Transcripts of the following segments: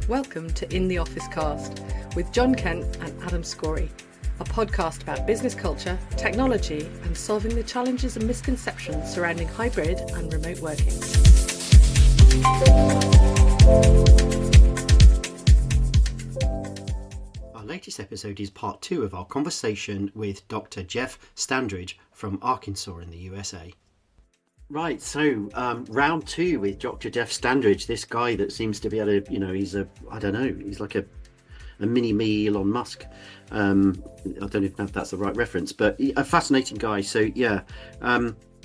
Welcome to In the Office Cast with John Kent and Adam Scorey, a podcast about business culture, technology, and solving the challenges and misconceptions surrounding hybrid and remote working. Our latest episode is part 2 of our conversation with Dr. Jeff Standridge from Arkansas in the USA. Right, so round 2 with Dr. Jeff Standridge, this guy that seems to be able to, he's he's like a mini-me Elon Musk. I don't know if that's the right reference, but a fascinating guy. So yeah,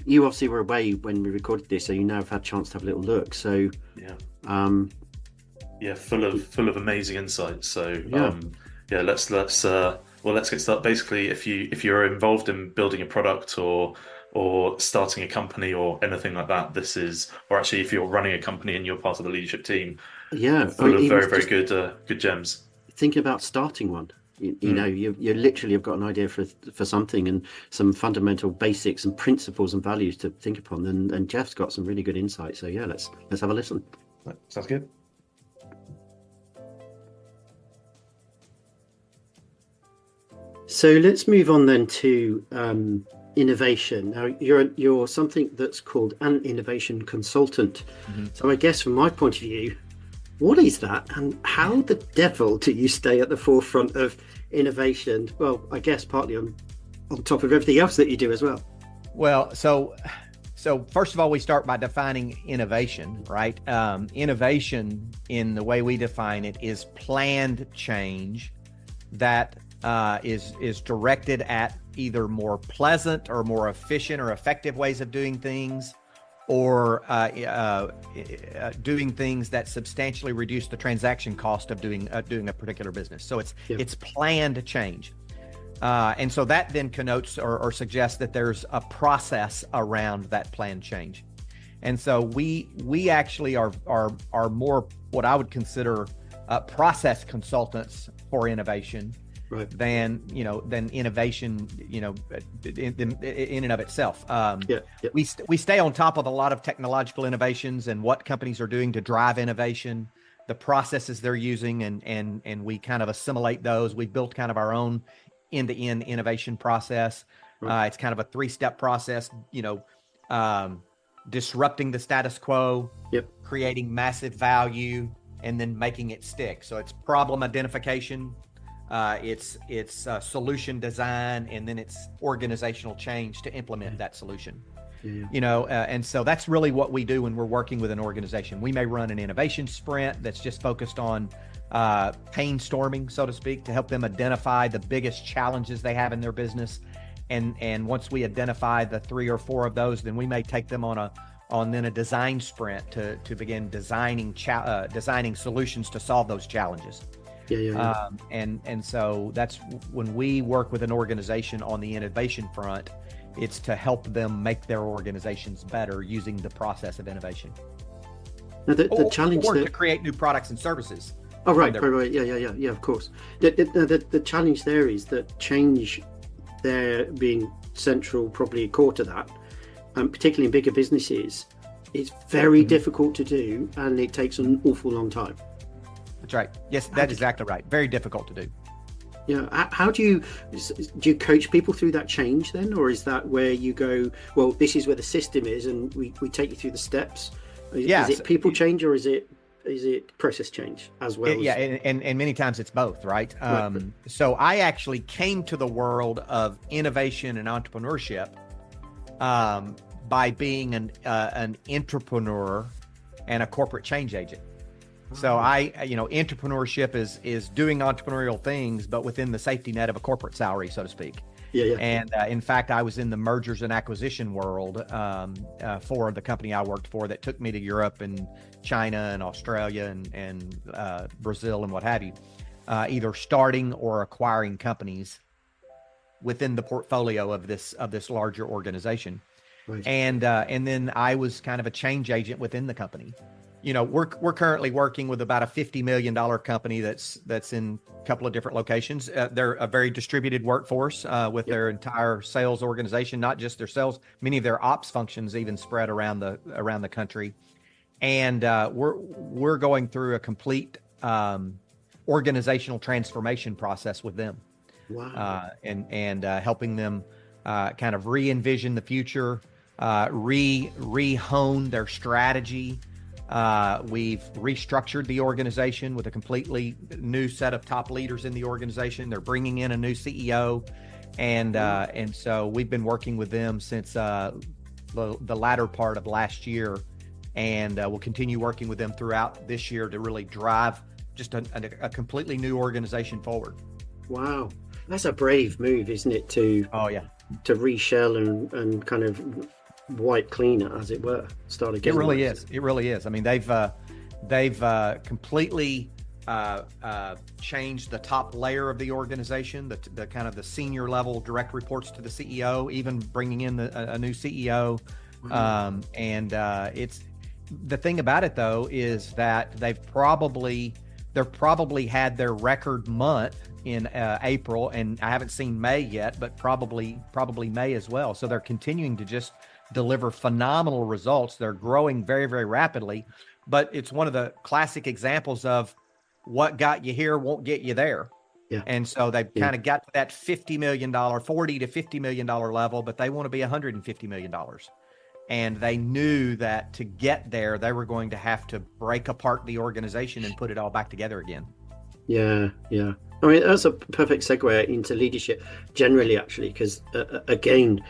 you obviously were away when we recorded this, so you now have had a chance to have a little look. So full of amazing insights. So let's get started. Basically, if you're involved in building a product or starting a company or anything like that, or actually if you're running a company and you're part of the leadership team, full of very good gems. Think about starting one. You literally have got an idea for something and some fundamental basics and principles and values to think upon. And Jeff's got some really good insight. So yeah, let's have a listen. Sounds good. So let's move on then to innovation. Now you're something that's called an innovation consultant. Mm-hmm. So I guess from my point of view, what is that, and how the devil do you stay at the forefront of innovation? Well, I guess partly on top of everything else that you do as well. Well, so first of all, we start by defining innovation, right? Innovation, in the way we define it, is planned change that is directed at either more pleasant or more efficient or effective ways of doing things, or doing things that substantially reduce the transaction cost of doing a particular business. So it's planned change, and so that then connotes or suggests that there's a process around that planned change. And so we actually are more what I would consider process consultants for innovation. Right. than innovation, in and of itself. We stay on top of a lot of technological innovations and what companies are doing to drive innovation, the processes they're using, and we kind of assimilate those. We've built kind of our own end-to-end innovation process. Right. It's kind of a 3-step process, disrupting the status quo, creating massive value, and then making it stick. So it's problem identification, it's solution design, and then it's organizational change to implement that solution. And so that's really what we do when we're working with an organization. We may run an innovation sprint that's just focused on pain storming, so to speak, to help them identify the biggest challenges they have in their business. And once we identify the 3 or 4 of those, then we may take them on a design sprint to begin designing solutions to solve those challenges. And so that's when we work with an organization on the innovation front, it's to help them make their organizations better using the process of innovation. Now the challenge or to create new products and services. Oh, right. Yeah, of course. The challenge there is that change there being central, probably core to that, particularly in bigger businesses, is very difficult to do, and it takes an awful long time. That's right. Yes, that's exactly right. Very difficult to do. Yeah. How do you coach people through that change then? Or is that where you go, well, this is where the system is and we take you through the steps? Is it people change, or is it process change as well? And many times it's both, right? So I actually came to the world of innovation and entrepreneurship by being an entrepreneur and a corporate change agent. So entrepreneurship is doing entrepreneurial things, but within the safety net of a corporate salary, so to speak. And in fact, I was in the mergers and acquisition world for the company I worked for that took me to Europe and China and Australia and Brazil and what have you, either starting or acquiring companies within the portfolio of this larger organization. Right. And then I was kind of a change agent within the company. we're currently working with about a $50 million company that's in a couple of different locations. They're a very distributed workforce with their entire sales organization, not just their sales, many of their ops functions even spread around the country. And we're going through a complete organizational transformation process with them. Wow. And helping them kind of re-envision the future, re-hone their strategy. We've restructured the organization with a completely new set of top leaders in the organization. They're bringing in a new CEO, and so we've been working with them since the latter part of last year, and we'll continue working with them throughout this year to really drive just a completely new organization forward. Wow, that's a brave move, isn't it? To reshell and kind of wipe clean it, as it were, start again. It really is. It really is. I mean, they've completely changed the top layer of the organization, the kind of the senior level direct reports to the CEO, even bringing in a new CEO. Wow. It's the thing about it though is that they've probably had their record month in April, and I haven't seen May yet, but probably May as well. So they're continuing to just deliver phenomenal results. They're growing very, very rapidly, but it's one of the classic examples of what got you here won't get you there. Yeah. And so they've kind of got to that $40 to $50 million level, but they want to be $150 million. And they knew that to get there, they were going to have to break apart the organization and put it all back together again. Yeah. I mean, that's a perfect segue into leadership generally, actually, because again,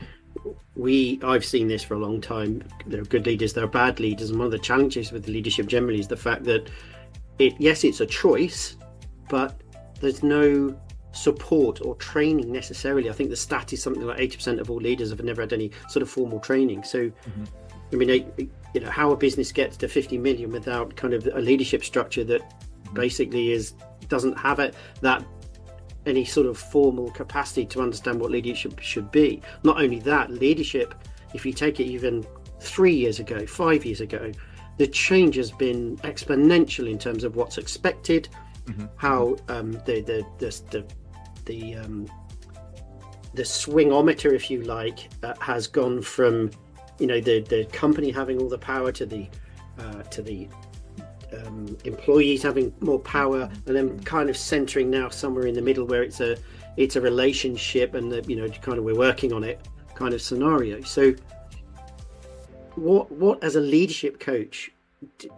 I've seen this for a long time. There are good leaders, there are bad leaders, and one of the challenges with leadership generally is the fact that it's a choice, but there's no support or training necessarily. I think the stat is something like 80% of all leaders have never had any sort of formal training. So, I mean, how a business gets to 50 million without kind of a leadership structure that basically doesn't have that any sort of formal capacity to understand what leadership should be. Not only that, leadership, if you take it even 3 years ago, 5 years ago, the change has been exponential in terms of what's expected, how the swingometer, if you like, has gone from the company having all the power to the employees having more power, and then kind of centering now somewhere in the middle where it's a relationship and kind of we're working on it kind of scenario. So what as a leadership coach,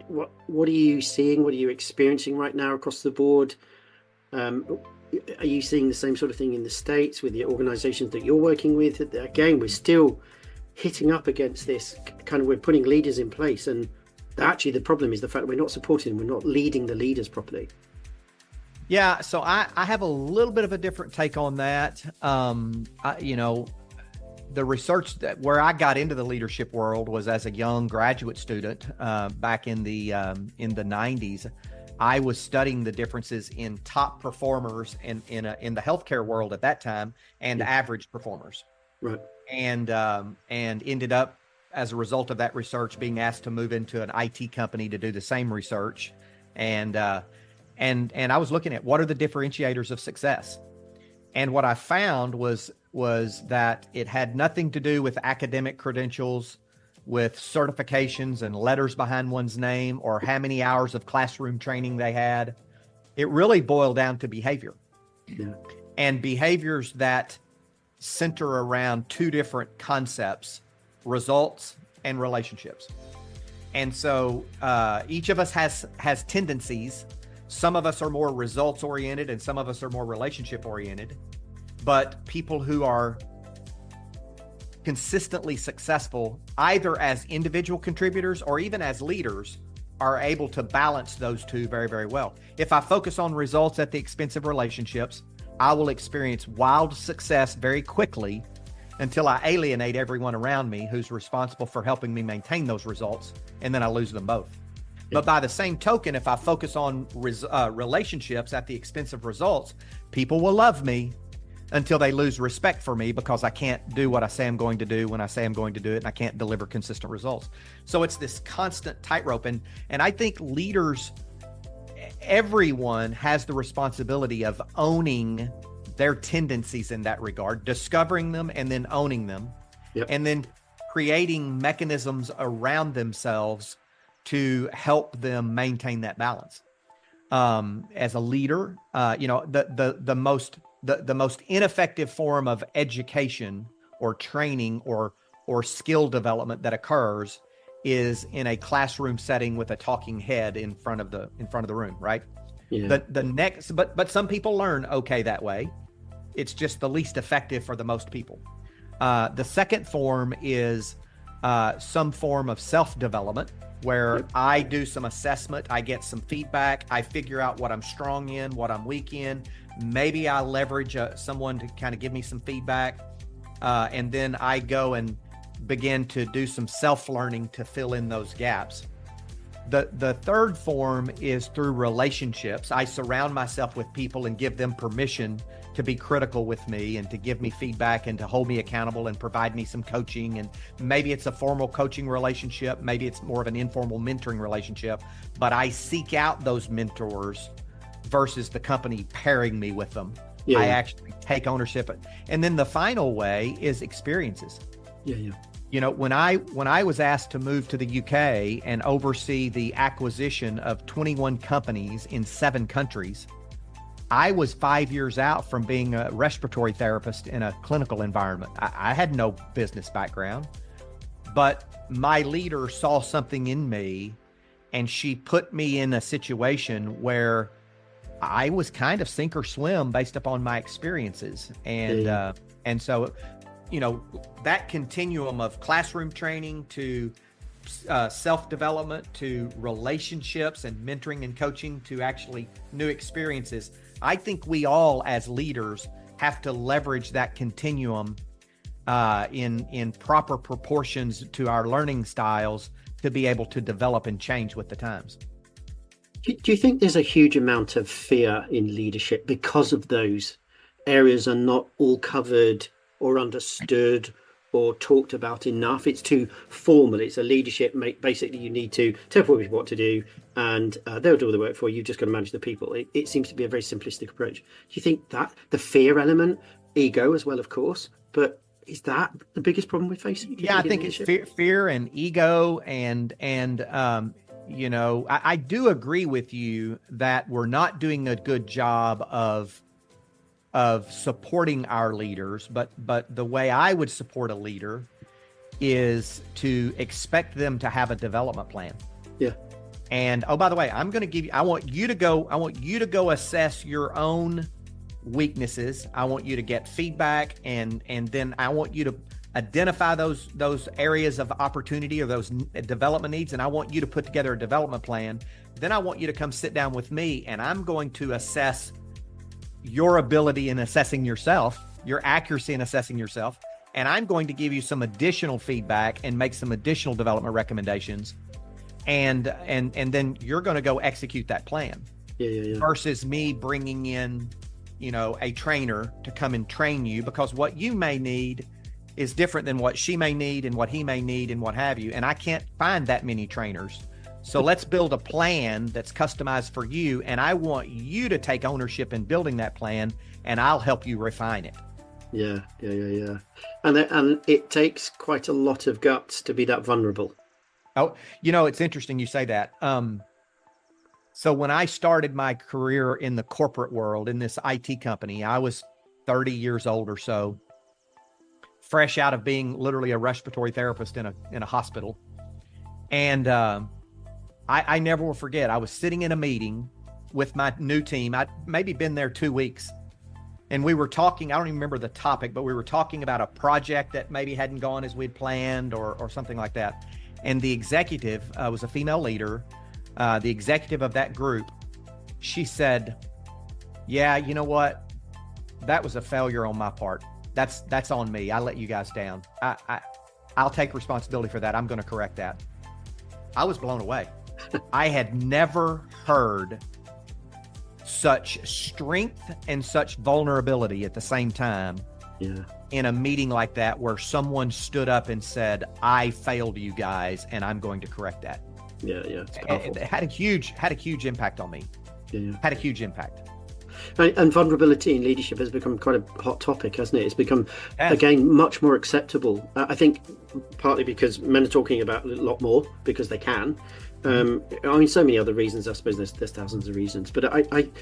what are you seeing, what are you experiencing right now across the board? Are you seeing the same sort of thing in the States with the organizations that you're working with? Again, we're still hitting up against this kind of, we're putting leaders in place, and actually the problem is the fact that we're not supporting, we're not leading the leaders properly. Yeah, so I have a little bit of a different take on that. The research where I got into the leadership world was as a young graduate student back in the 90s. I was studying the differences in top performers in the healthcare world at that time and average performers. Right. And ended up, as a result of that research, being asked to move into an IT company to do the same research. And I was looking at what are the differentiators of success. And what I found was that it had nothing to do with academic credentials, with certifications and letters behind one's name, or how many hours of classroom training they had. It really boiled down to behavior. Yeah. And behaviors that center around two different concepts: results and relationships. And so each of us has tendencies. Some of us are more results oriented and some of us are more relationship oriented. But people who are consistently successful, either as individual contributors or even as leaders, are able to balance those two very, very well. If I focus on results at the expense of relationships, I will experience wild success very quickly until I alienate everyone around me who's responsible for helping me maintain those results, and then I lose them both. But by the same token, if I focus on relationships at the expense of results, people will love me, until they lose respect for me because I can't do what I say I'm going to do when I say I'm going to do it, and I can't deliver consistent results. So it's this constant tightrope. And I think leaders, everyone has the responsibility of owning their tendencies in that regard, discovering them and then owning them, and then creating mechanisms around themselves to help them maintain that balance. As a leader, the most ineffective form of education or training or skill development that occurs is in a classroom setting with a talking head in front of the room, right? Yeah. But some people learn okay that way. It's just the least effective for the most people. The second form is some form of self-development where I do some assessment, I get some feedback, I figure out what I'm strong in, what I'm weak in. Maybe I leverage someone to kind of give me some feedback, and then I go and begin to do some self-learning to fill in those gaps. The third form is through relationships. I surround myself with people and give them permission to be critical with me and to give me feedback and to hold me accountable and provide me some coaching. And maybe it's a formal coaching relationship, maybe it's more of an informal mentoring relationship, but I seek out those mentors versus the company pairing me with them. Yeah. I actually take ownership. And then the final way is experiences. Yeah. You know, when I was asked to move to the UK and oversee the acquisition of 21 companies in 7 countries, I was 5 years out from being a respiratory therapist in a clinical environment. I had no business background, but my leader saw something in me and she put me in a situation where I was kind of sink or swim based upon my experiences. And so, you know, that continuum of classroom training to self-development to relationships and mentoring and coaching to actually new experiences, I think we all as leaders have to leverage that continuum in proper proportions to our learning styles to be able to develop and change with the times. Do you think there's a huge amount of fear in leadership because of those areas are not all covered or understood or talked about enough? It's too formal. It's a leadership. Basically, you need to tell people what to do and they'll do all the work for you. You've just got to manage the people. It seems to be a very simplistic approach. Do you think that the fear element, ego as well, of course, but is that the biggest problem we're facing? Yeah, I think it's fear and ego and you know, I do agree with you that we're not doing a good job of supporting our leaders, but the way I would support a leader is to expect them to have a development plan. Yeah. And oh, by the way, I want you to go assess your own weaknesses. I want you to get feedback and then I want you to identify those areas of opportunity or those development needs. And I want you to put together a development plan. Then I want you to come sit down with me and I'm going to assess your ability in assessing yourself, your accuracy in assessing yourself. And I'm going to give you some additional feedback and make some additional development recommendations. And then you're going to go execute that plan. Yeah. Versus me bringing in, you know, a trainer to come and train you, because what you may need is different than what she may need and what he may need and what have you. And I can't find that many trainers. So let's build a plan that's customized for you. And I want you to take ownership in building that plan and I'll help you refine it. Yeah. And it takes quite a lot of guts to be that vulnerable. Oh, you know, it's interesting you say that. So when I started my career in the corporate world, in this IT company, I was 30 years old or so, fresh out of being literally a respiratory therapist in a hospital. And I never will forget, I was sitting in a meeting with my new team. I'd maybe been there 2 weeks. And we were talking, I don't even remember the topic, but we were talking about a project that maybe hadn't gone as we'd planned or something like that. And the executive was a female leader. The executive of that group, she said, yeah, you know what? That was a failure on my part. That's on me. I let you guys down. I'll take responsibility for that. I'm going to correct that. I was blown away. I had never heard such strength and such vulnerability at the same time in a meeting like that, where someone stood up and said, I failed you guys and I'm going to correct that. It had a huge impact on me. Had a huge impact. And vulnerability in leadership has become quite a hot topic, hasn't it? It's become, again, much more acceptable. I think partly because men are talking about it a lot more because they can. I mean, so many other reasons. I suppose there's thousands of reasons, but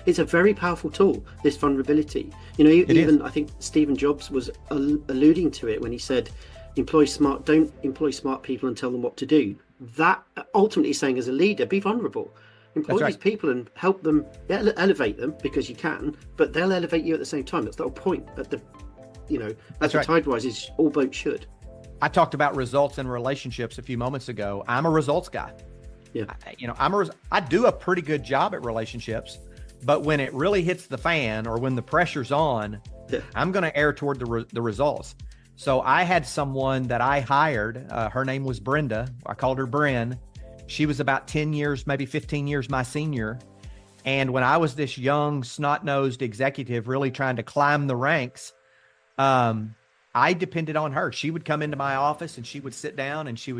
it's a very powerful tool, this vulnerability. You know, even I think Stephen Jobs was alluding to it when he said, don't employ smart people and tell them what to do. That ultimately saying, as a leader, be vulnerable. Employ these people and help them, elevate them because you can, but they'll elevate you at the same time. That's the whole point. As the tide rises, all boats should. I talked about results in relationships a few moments ago. I'm a results guy. I do a pretty good job at relationships, but when it really hits the fan or when the pressure's on, I'm going to err toward the results. So I had someone that I hired. Her name was Brenda. I called her Bryn. She was about 10 years, maybe 15 years my senior. And when I was this young, snot-nosed executive really trying to climb the ranks, I depended on her. She would come into my office and she would sit down and she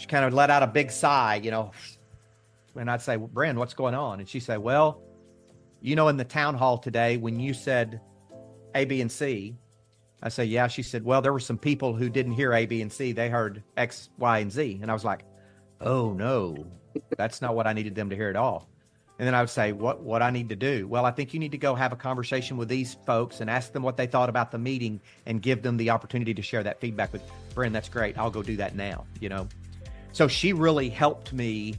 kind of let out a big sigh, and I'd say, Bryn, what's going on? And she'd say, well, in the town hall today, when you said A, B, and C, I say, yeah. She said, well, there were some people who didn't hear A, B, and C. They heard X, Y, and Z. And I was like, oh no, that's not what I needed them to hear at all. And then I would say, what I need to do? Well, I think you need to go have a conversation with these folks and ask them what they thought about the meeting and give them the opportunity to share that feedback with Bryn. That's great. I'll go do that now, So she really helped me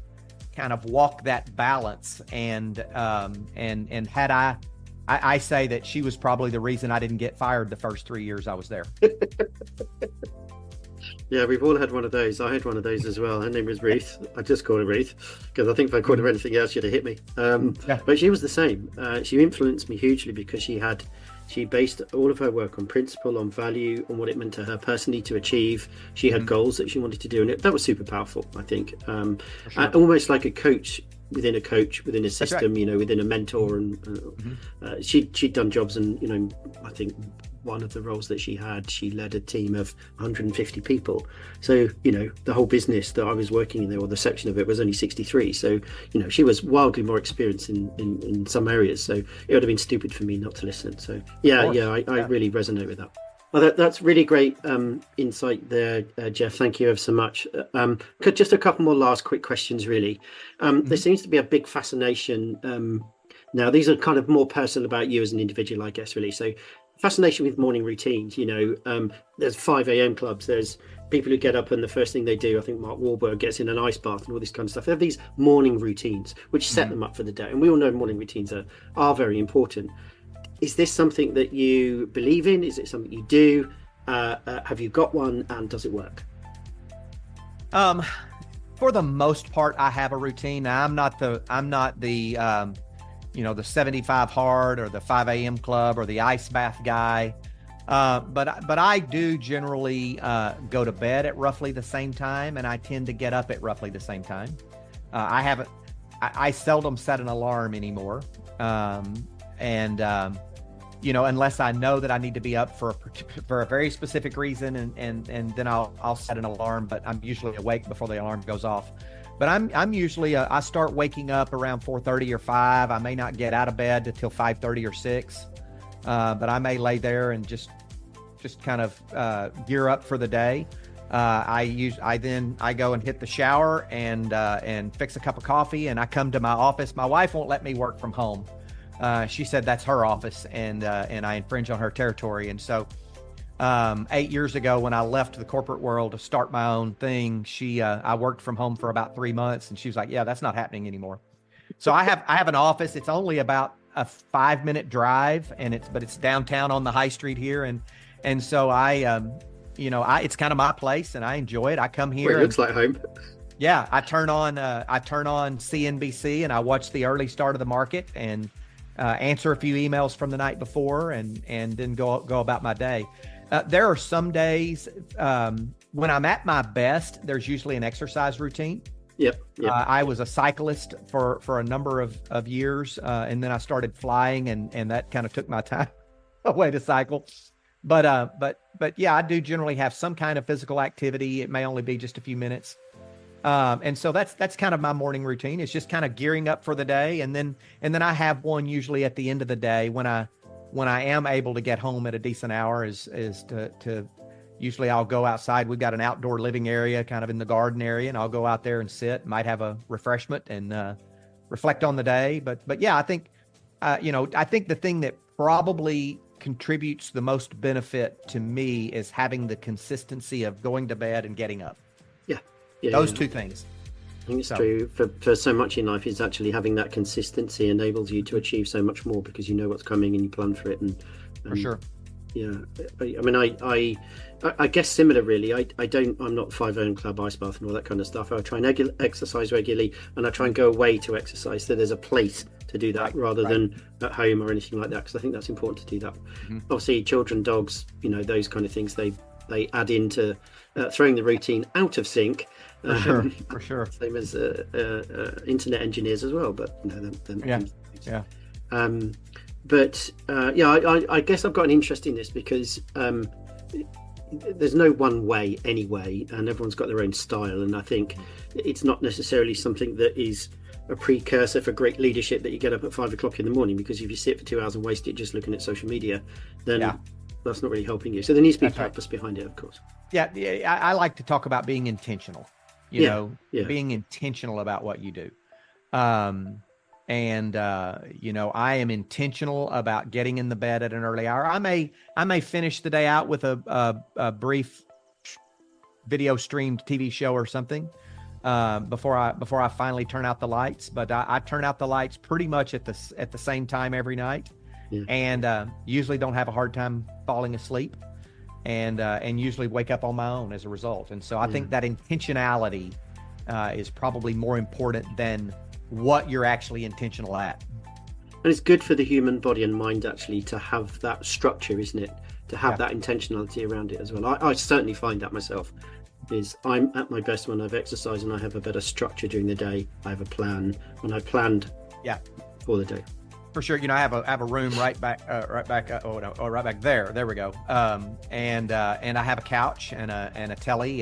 kind of walk that balance. And had I say that she was probably the reason I didn't get fired the first 3 years I was there. Yeah, we've all had one of those. I had one of those as well. Her name was Ruth. I just called her Ruth because I think if I called her anything else, she'd have hit me. But she was the same. She influenced me hugely because she based all of her work on principle, on value, on what it meant to her personally to achieve. She had goals that she wanted to do, and that was super powerful, I think. Almost like a coach within a system, within a mentor. And she'd done jobs, and I think one of the roles that she led a team of 150 people. So the whole business that I was working in there, or the section of it, was only 63. So she was wildly more experienced in some areas. So it would have been stupid for me not to listen. So I really resonate with that. Well, that's really great insight there, Jeff. Thank you ever so much. Just a couple more last quick questions, really. There seems to be a big fascination. Now, these are kind of more personal about you as an individual, I guess, really. So fascination with morning routines. There's 5 a.m. clubs. There's people who get up and the first thing they do, I think Mark Wahlberg gets in an ice bath and all this kind of stuff. They have these morning routines which set them up for the day. And we all know morning routines are very important. Is this something that you believe in? Is it something you do? Have you got one, and does it work? For the most part, I have a routine. Now, I'm not the the 75 hard or the 5 a.m. club or the ice bath guy. But I do generally go to bed at roughly the same time, and I tend to get up at roughly the same time. I seldom set an alarm anymore. Unless I know that I need to be up for a very specific reason, and then I'll set an alarm, but I'm usually awake before the alarm goes off. But I'm usually I start waking up around 4:30 or 5. I may not get out of bed until 5:30 or 6, but I may lay there and just kind of gear up for the day. I go and hit the shower and fix a cup of coffee, and I come to my office. My wife won't let me work from home. She said that's her office, and I infringe on her territory. And so 8 years ago, when I left the corporate world to start my own thing, I worked from home for about 3 months, and she was like, yeah, that's not happening anymore. So I have an office. It's only about a 5-minute drive, but it's downtown on the high street here. And so it's kind of my place, and I enjoy it. I come here. Well, it looks like home. Yeah. I turn on CNBC, and I watch the early start of the market and answer a few emails from the night before, and then go about my day. There are some days when I'm at my best, there's usually an exercise routine. Yep. I was a cyclist for a number of years, and then I started flying, and that kind of took my time away to cycle. But yeah, I do generally have some kind of physical activity. It may only be just a few minutes. And so that's kind of my morning routine. It's just kind of gearing up for the day. And then I have one usually at the end of the day when I am able to get home at a decent hour is to usually I'll go outside. We've got an outdoor living area kind of in the garden area, and I'll go out there and sit, might have a refreshment and reflect on the day. But yeah, I think, I think the thing that probably contributes the most benefit to me is having the consistency of going to bed and getting up. Those two things. I think it's true for so much in life is actually having that consistency enables you to achieve so much more because you know what's coming and you plan for it. And for sure. Yeah. I mean, I guess similar really. I'm not 5 a.m. club, ice bath and all that kind of stuff. I try and exercise regularly, and I try and go away to exercise. So there's a place to do that rather than at home or anything like that, because I think that's important to do that. Obviously children, dogs, those kind of things, they add into throwing the routine out of sync. For sure. Same as internet engineers as well, but I guess I've got an interest in this because there's no one way anyway, and everyone's got their own style, and I think it's not necessarily something that is a precursor for great leadership that you get up at 5 o'clock in the morning, because if you sit for 2 hours and waste it just looking at social media, then that's not really helping you. So there needs to be purpose behind it, of course. I like to talk about being intentional, being intentional about what you do. I am intentional about getting in the bed at an early hour. I may finish the day out with a brief video streamed TV show or something before I finally turn out the lights. But I turn out the lights pretty much at the same time every night, and usually don't have a hard time falling asleep, and usually wake up on my own as a result. And so I think that intentionality is probably more important than what you're actually intentional at. And it's good for the human body and mind actually to have that structure, isn't it? To have that intentionality around it as well. I certainly find that myself. Is I'm at my best when I've exercised and I have a better structure during the day. I have a plan when I planned for the day. For sure. I have a room right back there. There we go. And I have a couch and a telly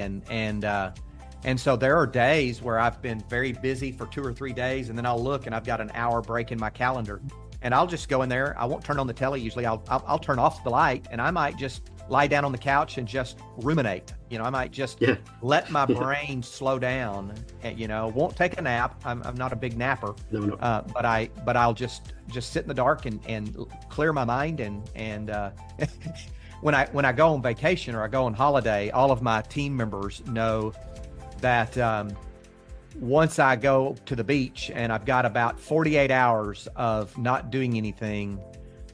and so there are days where I've been very busy for 2 or 3 days, and then I'll look and I've got an hour break in my calendar, and I'll just go in there. I won't turn on the telly usually. I'll turn off the light, and I might just lie down on the couch and just ruminate. I might just let my brain slow down. And, won't take a nap. I'm not a big napper. No. But I'll just sit in the dark and clear my mind. And when I go on vacation or I go on holiday, all of my team members know that once I go to the beach and I've got about 48 hours of not doing anything,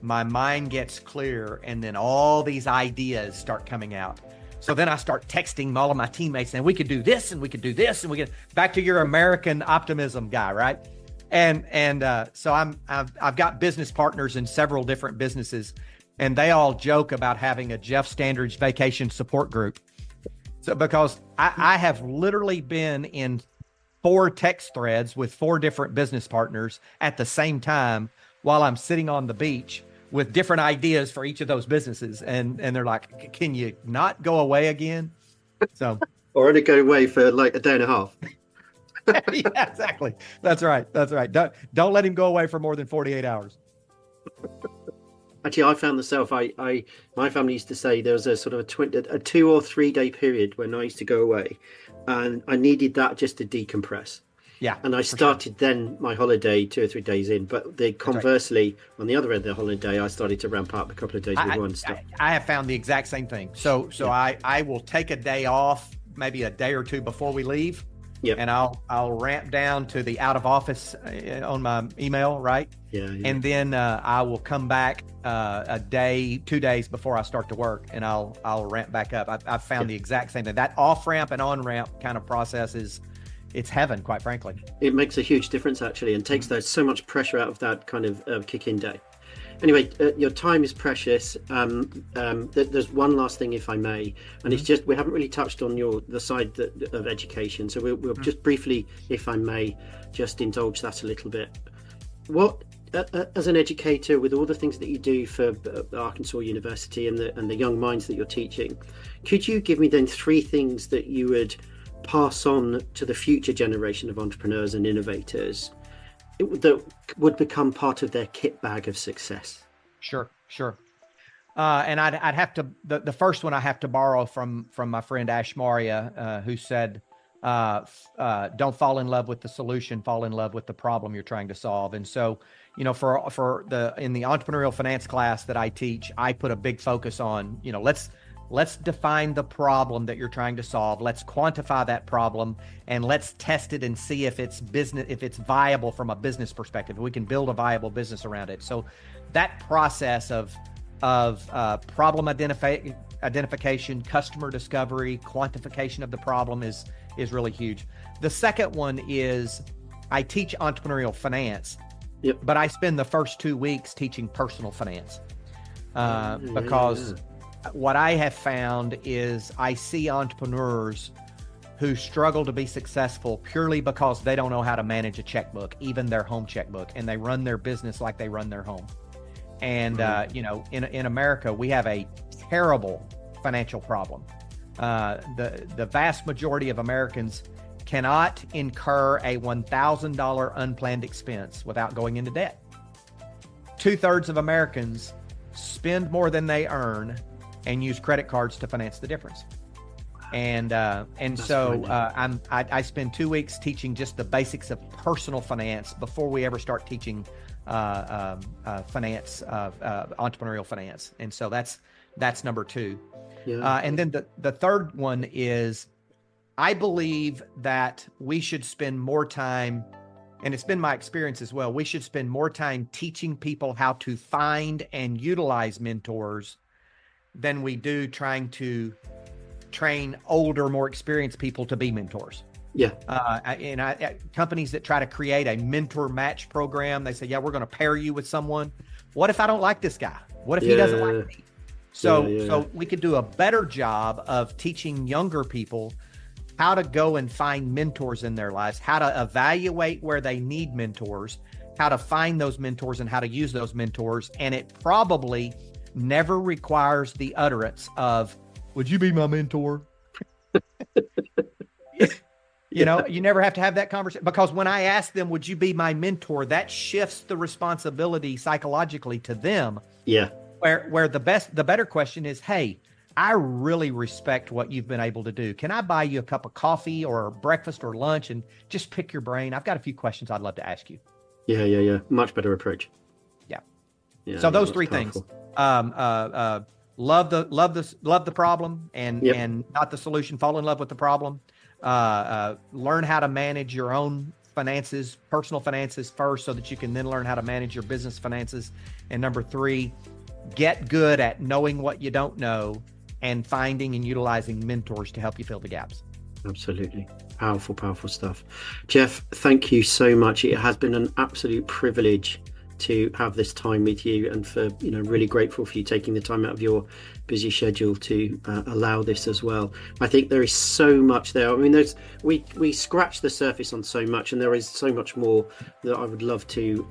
my mind gets clear, and then all these ideas start coming out. So then I start texting all of my teammates saying, we could do this and we could do this, and we could, back to your American optimism guy, right? And so I've got business partners in several different businesses, and they all joke about having a Jeff Standridge vacation support group. So because I have literally been in 4 text threads with 4 different business partners at the same time while I'm sitting on the beach with different ideas for each of those businesses. And they're like, can you not go away again? So, or only go away for like a day and a half. Yeah, exactly. That's right. Don't let him go away for more than 48 hours. Actually, I found myself, my family used to say there was a sort of a 2 or 3 day period when I used to go away, and I needed that just to decompress. Yeah. And I started then my holiday 2 or 3 days in, but conversely, on the other end of the holiday, I started to ramp up a couple of days with one stuff. I have found the exact same thing. So I will take a day off, maybe a day or two before we leave. Yep. And I'll ramp down to the out of office on my email, right? Yeah. And then I will come back a day, 2 days before I start to work, and I'll ramp back up. I've found the exact same thing. That off ramp and on ramp kind of process it's heaven, quite frankly. It makes a huge difference actually, and takes so much pressure out of that kind of kick-in day. Anyway, your time is precious. There's one last thing, if I may, and it's just we haven't really touched on the side of education, so we'll just briefly, if I may, just indulge that a little bit. What, as an educator, with all the things that you do for Arkansas University and the young minds that you're teaching, could you give me then 3 things that you would pass on to the future generation of entrepreneurs and innovators that would become part of their kit bag of success? Sure. And I'd have to, the first one I have to borrow from my friend Ash Maurya, who said, don't fall in love with the solution, fall in love with the problem you're trying to solve. And so, in the entrepreneurial finance class that I teach, I put a big focus on, let's define the problem that you're trying to solve. Let's quantify that problem and let's test it and see if it's viable from a business perspective. We can build a viable business around it. So that process of problem identification, customer discovery, quantification of the problem is really huge. The second one is I teach entrepreneurial finance, but I spend the first 2 weeks teaching personal finance because what I have found is I see entrepreneurs who struggle to be successful purely because they don't know how to manage a checkbook, even their home checkbook, and they run their business like they run their home. And, in America, we have a terrible financial problem. The vast majority of Americans cannot incur a $1,000 unplanned expense without going into debt. 2/3 of Americans spend more than they earn and use credit cards to finance the difference. I spend 2 weeks teaching just the basics of personal finance before we ever start teaching entrepreneurial finance. And so that's number 2. And then the third one is, I believe that we should spend more time, and it's been my experience as well, we should spend more time teaching people how to find and utilize mentors than we do trying to train older, more experienced people to be mentors. Companies that try to create a mentor match program, they say, we're going to pair you with someone. What if I don't like this guy? What if he doesn't like me? So we could do a better job of teaching younger people how to go and find mentors in their lives, how to evaluate where they need mentors, how to find those mentors and how to use those mentors. And it probably never requires the utterance of, would you be my mentor? You never have to have that conversation, because when I ask them, would you be my mentor, that shifts the responsibility psychologically to them. Where the better question is, hey, I really respect what you've been able to do. Can I buy you a cup of coffee or breakfast or lunch and just pick your brain? I've got a few questions I'd love to ask you. Much better approach. So those 3 things. Love the problem and not the solution. Fall in love with the problem. Learn how to manage your own finances, personal finances first, so that you can then learn how to manage your business finances. And number 3, get good at knowing what you don't know and finding and utilizing mentors to help you fill the gaps. Absolutely. Powerful stuff. Jeff, thank you so much. It has been an absolute privilege to have this time with you, and for really grateful for you taking the time out of your busy schedule to allow this as well. I think there is so much there. I mean, we scratched the surface on so much, and there is so much more that I would love to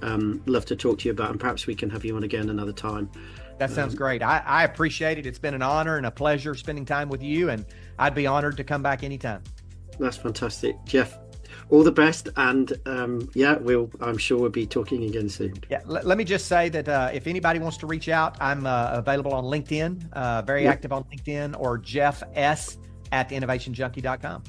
talk to you about, and perhaps we can have you on again another time. That sounds great. I appreciate it. It's been an honor and a pleasure spending time with you, and I'd be honored to come back anytime. That's fantastic, Jeff. All the best, and I'm sure we'll be talking again soon. Let me just say that if anybody wants to reach out, I'm available on LinkedIn, very active on LinkedIn, or jeffs@innovationjunkie.com.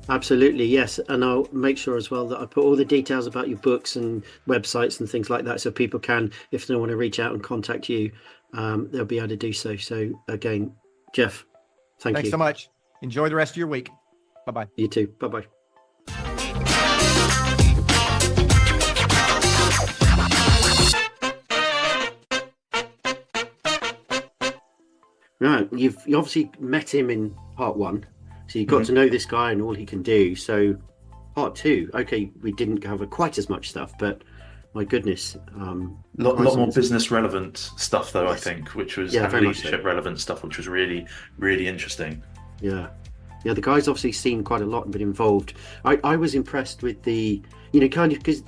Absolutely, yes. And I'll make sure as well that I put all the details about your books and websites and things like that, so people can, if they want to reach out and contact you, they'll be able to do so. So again, Jeff, thanks you. So much. Enjoy the rest of your week. Bye-bye. You too. Bye-bye. Right, you obviously met him in part 1, so you got to know this guy and all he can do. So part 2, okay, we didn't cover quite as much stuff, but my goodness. Lot more business relevant stuff though, Yes. I think, which was, Yeah, and very much leadership so. relevant stuff, which was really, really interesting. Yeah. Yeah, the guy's obviously seen quite a lot and been involved. I was impressed with the, kind of, because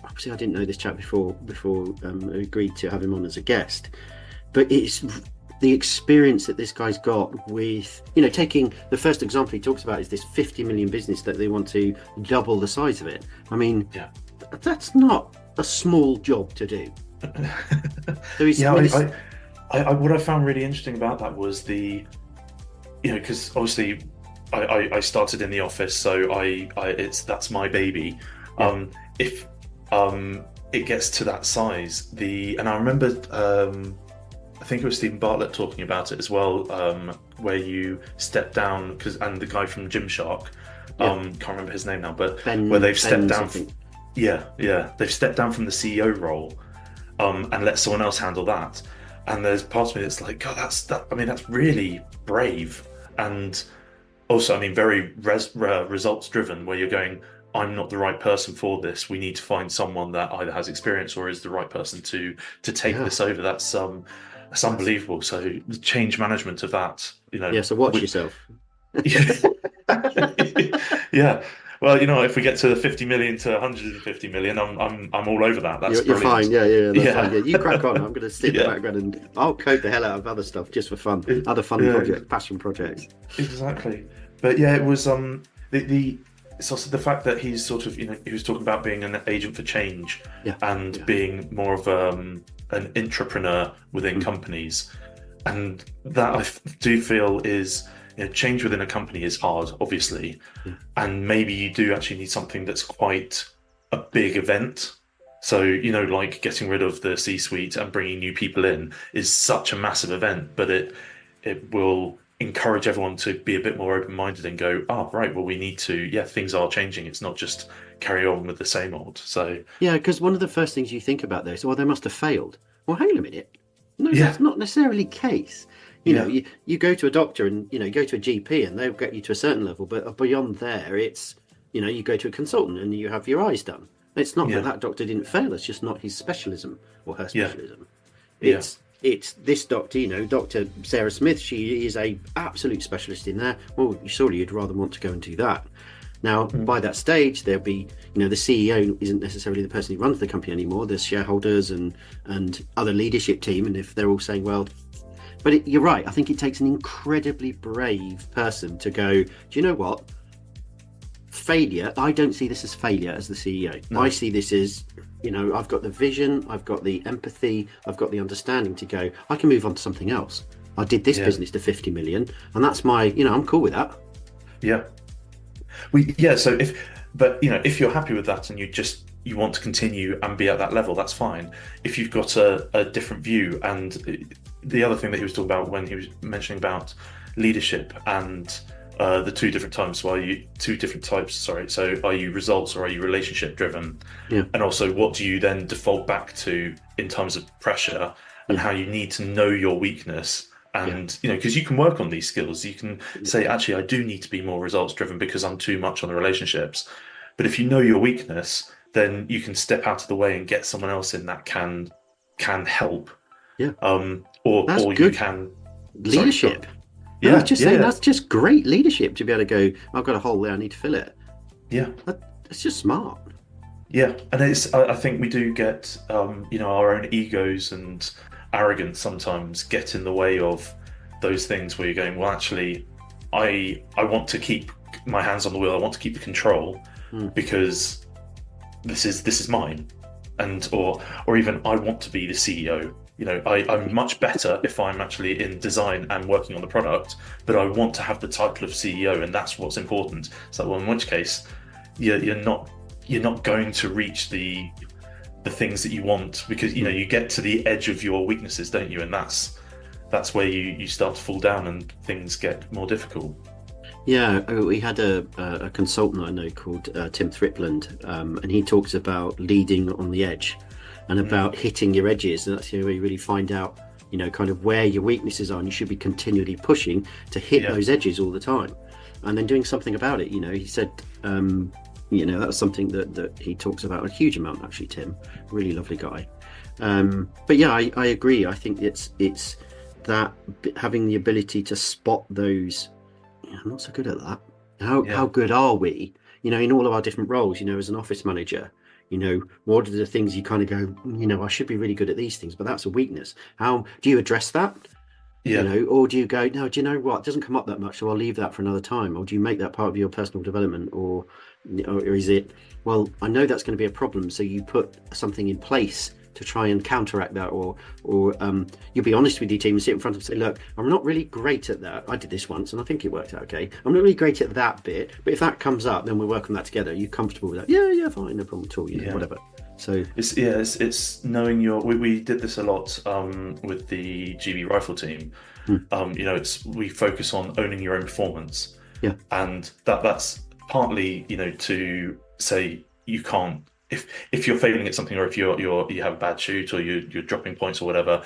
obviously I didn't know this chap before I agreed to have him on as a guest, but it's the experience that this guy's got with, taking the first example he talks about is this 50 million business that they want to double the size of it. I mean, Yeah. That's not a small job to do. So he's, Yeah, what I found really interesting about that was because obviously I started in the office, so that's my baby. Yeah. If it gets to that size, and I remember I think it was Stephen Bartlett talking about it as well, where you step down, and the guy from Gymshark, can't remember his name now, but where they've stepped down. They've stepped down from the CEO role, and let someone else handle that. And there's part of me that's like, God, that's really brave, and also, very results driven, where you're going, I'm not the right person for this. We need to find someone that either has experience or is the right person to take this over. That's unbelievable. So the change management of that, Yeah, so watch yourself. Yeah. Well, if we get to the 50 million to 150 million, I'm all over that. That's you're fine. Yeah, that's fine. Yeah, you crack on. I'm going to sit in the Yeah. background and I'll code the hell out of other stuff just for fun, other fun projects, passion projects. Exactly. But yeah, it was it's also the fact that he's sort of, he was talking about being an agent for change, and being more of an entrepreneur within companies, and that I do feel is, change within a company is hard, obviously, and maybe you do actually need something that's quite a big event. So, like getting rid of the C-suite and bringing new people in is such a massive event, but it will encourage everyone to be a bit more open-minded and go, right, well, we need to, things are changing. It's not just carry on with the same old. So yeah, because one of the first things you think about there is, well, they must have failed. Well, hang on a minute. No, that's not necessarily the case. You go to a doctor and, you go to a GP and they'll get you to a certain level, but beyond there, it's, you go to a consultant and you have your eyes done. It's not that doctor didn't fail. It's just not his specialism or her specialism. It's this doctor, Dr. Sarah Smith. She is a absolute specialist in there. Well, surely you'd rather want to go and do that. Now, by that stage, there'll be, the CEO isn't necessarily the person who runs the company anymore. There's shareholders and other leadership team. And if they're all saying, well, but you're right. I think it takes an incredibly brave person to go, do you know what? Failure. I don't see this as failure as the CEO. No. I see this as, I've got the vision, I've got the empathy, I've got the understanding to go, I can move on to something else. I did this business to 50 million and that's my, I'm cool with that. Yeah. So if you're happy with that and you want to continue and be at that level, that's fine. If you've got a different view, and the other thing that he was talking about when he was mentioning about leadership and the two different types, so are you results or are you relationship driven? And also, what do you then default back to in terms of pressure, and how you need to know your weakness? And because you can work on these skills, you can say, actually, I do need to be more results driven because I'm too much on the relationships. But if you know your weakness, then you can step out of the way and get someone else in that can help. Or good. You can leadership. I was just saying, that's just great leadership to be able to go, I've got a hole there, I need to fill it. It's just smart. And I think we do get our own egos and arrogance sometimes get in the way of those things where you're going, well, actually, I want to keep my hands on the wheel, I want to keep the control because this is mine, and or even I want to be the CEO. I'm much better if I'm actually in design and working on the product, but I want to have the title of CEO, and that's what's important. So, well, in which case, you're not going to reach the things that you want, because you get to the edge of your weaknesses, don't you? And that's where you start to fall down and things get more difficult. Yeah, we had a consultant I know called Tim Thrippland, and he talks about leading on the edge and about hitting your edges. And that's where you really find out, kind of where your weaknesses are, and you should be continually pushing to hit those edges all the time, and then doing something about it. He said, That's something that he talks about a huge amount, actually. Tim, really lovely guy. But yeah, I agree. I think it's that having the ability to spot those. I'm not so good at that. How good are we? In all of our different roles. As an office manager, what are the things you kind of go, I should be really good at these things, but that's a weakness. How do you address that? Or do you go, no, do you know what? It doesn't come up that much, so I'll leave that for another time. Or do you make that part of your personal development? Or is it, well, I know that's going to be a problem, so you put something in place to try and counteract that, or you'll be honest with your team and sit in front of them and say, look, I'm not really great at that. I did this once and I think it worked out okay. I'm not really great at that bit, but if that comes up, then we'll work on that together. Are you comfortable with that? Yeah, fine, no problem at all, whatever. So it's knowing we did this a lot with the GB rifle team. We focus on owning your own performance, and that's partly to say you can't, if you're failing at something, or if you have a bad shoot, or you're dropping points or whatever,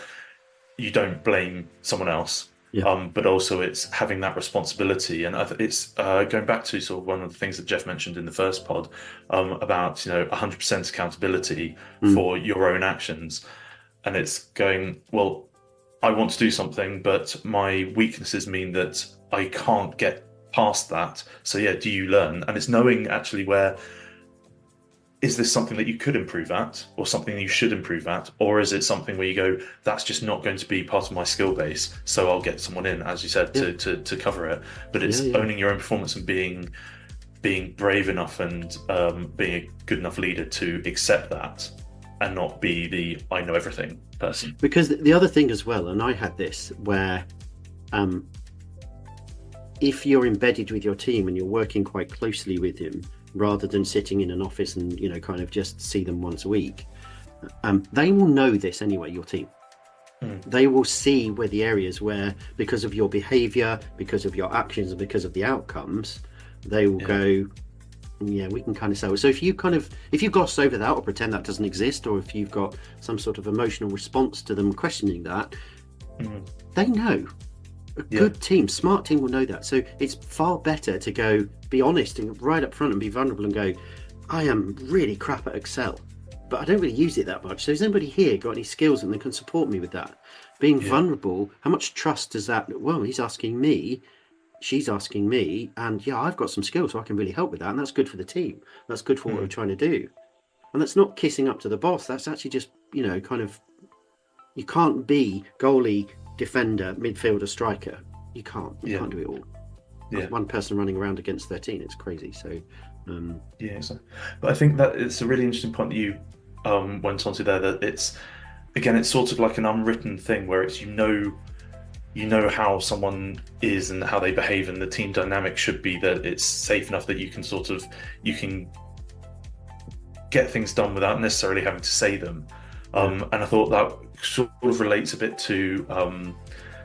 you don't blame someone else. But also it's having that responsibility, and it's going back to sort of one of the things that Jeff mentioned in the first pod about 100% accountability for your own actions. And it's going, well, I want to do something, but my weaknesses mean that I can't get past that. So do you learn? And it's knowing actually where, is this something that you could improve at, or something you should improve at, or is it something where you go, that's just not going to be part of my skill base, so I'll get someone in, as you said, to cover it. But it's owning your own performance and being brave enough and being a good enough leader to accept that, and not be the I know everything person. Because the other thing as well, and I had this, where if you're embedded with your team and you're working quite closely with him, rather than sitting in an office and kind of just see them once a week, they will know this anyway, your team. They will see where the areas where, because of your behavior, because of your actions, and because of the outcomes, they will go, we can kind of say. So if you gloss over that or pretend that doesn't exist, or if you've got some sort of emotional response to them questioning that, they know. A good team, smart team will know that. So it's far better to go be honest and right up front and be vulnerable and go, I am really crap at Excel, but I don't really use it that much. So has anybody here got any skills and they can support me with that? Being vulnerable, how much trust does that? Well, he's asking me, she's asking me, and I've got some skills, so I can really help with that. And that's good for the team. That's good for what we're trying to do. And that's not kissing up to the boss. That's actually just, kind of, you can't be goalie, defender, midfielder, striker. You can't do it all. One person running around against 13, it's crazy. So but I think that it's a really interesting point that you went on to there, that it's sort of like an unwritten thing where it's how someone is and how they behave, and the team dynamic should be that it's safe enough that you can get things done without necessarily having to say them. And I thought that sort of relates a bit to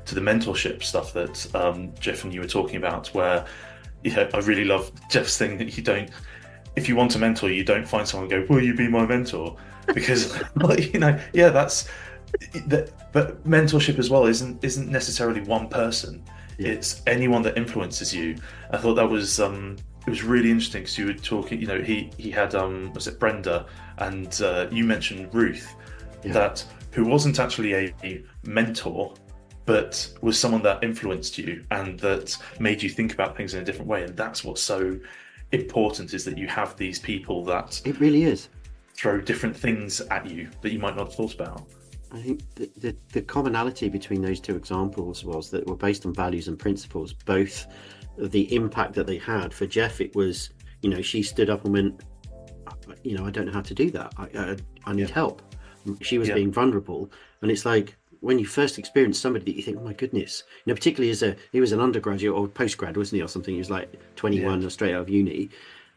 the mentorship stuff that Jeff and you were talking about, where I really love Jeff's thing that if you want a mentor, you don't find someone and go, will you be my mentor? Because that's but mentorship as well isn't necessarily one person. It's anyone that influences you. I thought that was it was really interesting, because you were talking, he had was it Brenda, and you mentioned Ruth, who wasn't actually a mentor, but was someone that influenced you and that made you think about things in a different way. And that's what's so important, is that you have these people that it really is throw different things at you that you might not have thought about. I think the commonality between those two examples was that were based on values and principles, both the impact that they had. For Jeff, it was, she stood up and went, I don't know how to do that. I need help. She was being vulnerable. And it's like, when you first experience somebody that you think, oh my goodness, particularly he was an undergraduate or postgrad, wasn't he, or something? He was like 21 or straight out of uni.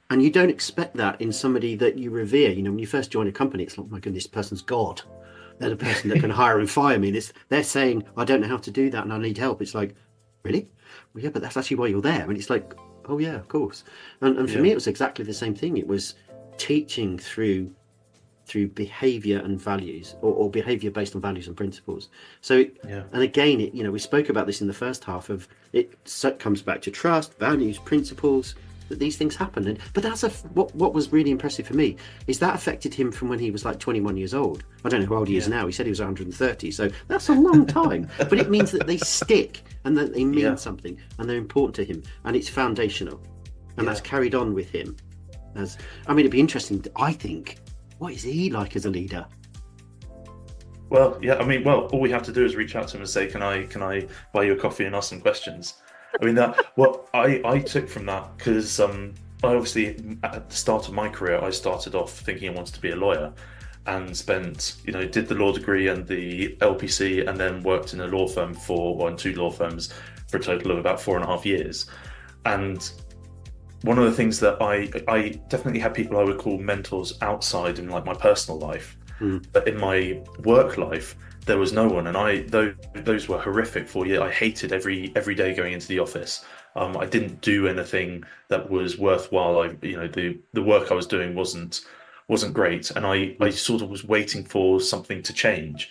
And you don't expect that in somebody that you revere. When you first join a company, it's like, oh my goodness, this person's God. They're the person that can hire and fire me. They're saying, I don't know how to do that and I need help. It's like, really? Well, yeah, but that's actually why you're there. And it's like, oh yeah, of course. And for me, it was exactly the same thing. It was teaching through behavior and values, or behavior based on values and principles. So, and again, we spoke about this in the first half of it. So it comes back to trust, values, principles. that these things happen. But that's what was really impressive for me is that affected him from when he was like 21 years old. I don't know how old he is now. He said he was 130, so that's a long time. But it means that they stick and that they mean something and they're important to him, and it's foundational, and that's carried on with him. It'd be interesting. I think, what is he like as a leader? Well, yeah, all we have to do is reach out to him and say, can I buy you a coffee and ask some questions? What I took from that, because I obviously, at the start of my career, I started off thinking I wanted to be a lawyer, and did the law degree and the LPC, and then worked in a law firm in 2 law firms for a total of about 4.5 years. And one of the things that I definitely had people I would call mentors outside in like my personal life. But in my work life, there was no one, and those were horrific for you. I hated every day going into the office. I didn't do anything that was worthwhile. The work I was doing wasn't great, and I sort of was waiting for something to change.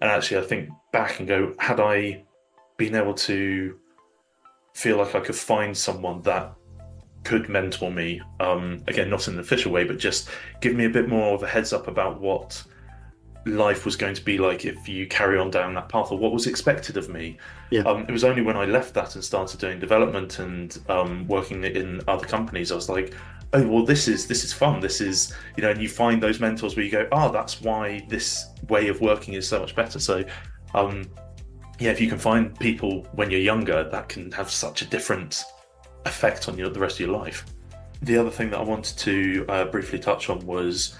And actually, I think back and go, had I been able to feel like I could find someone that could mentor me, again, not in an official way, but just give me a bit more of a heads up about what life was going to be like if you carry on down that path, or what was expected of me. It was only when I left that and started doing development and working in other companies, I was like, oh well, this is fun. This is, and you find those mentors where you go, oh, that's why this way of working is so much better. So if you can find people when you're younger, that can have such a different effect on the rest of your life. The other thing that I wanted to briefly touch on was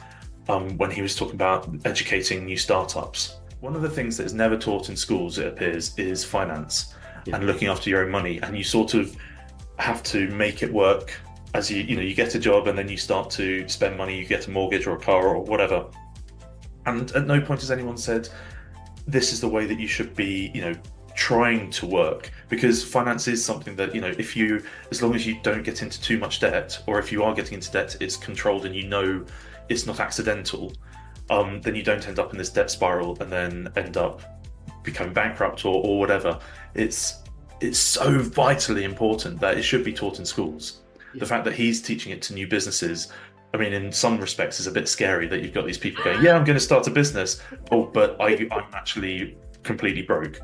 when he was talking about educating new startups. One of the things that is never taught in schools, it appears, is finance and looking after your own money. And you sort of have to make it work as you get a job, and then you start to spend money, you get a mortgage or a car or whatever. And at no point has anyone said, this is the way that you should be, trying to work, because finance is something that, as long as you don't get into too much debt, or if you are getting into debt, it's controlled and it's not accidental, then you don't end up in this debt spiral and then end up becoming bankrupt or whatever. It's so vitally important that it should be taught in schools. The fact that he's teaching it to new businesses, in some respects, is a bit scary that you've got these people going, yeah, I'm going to start a business, but I'm actually completely broke.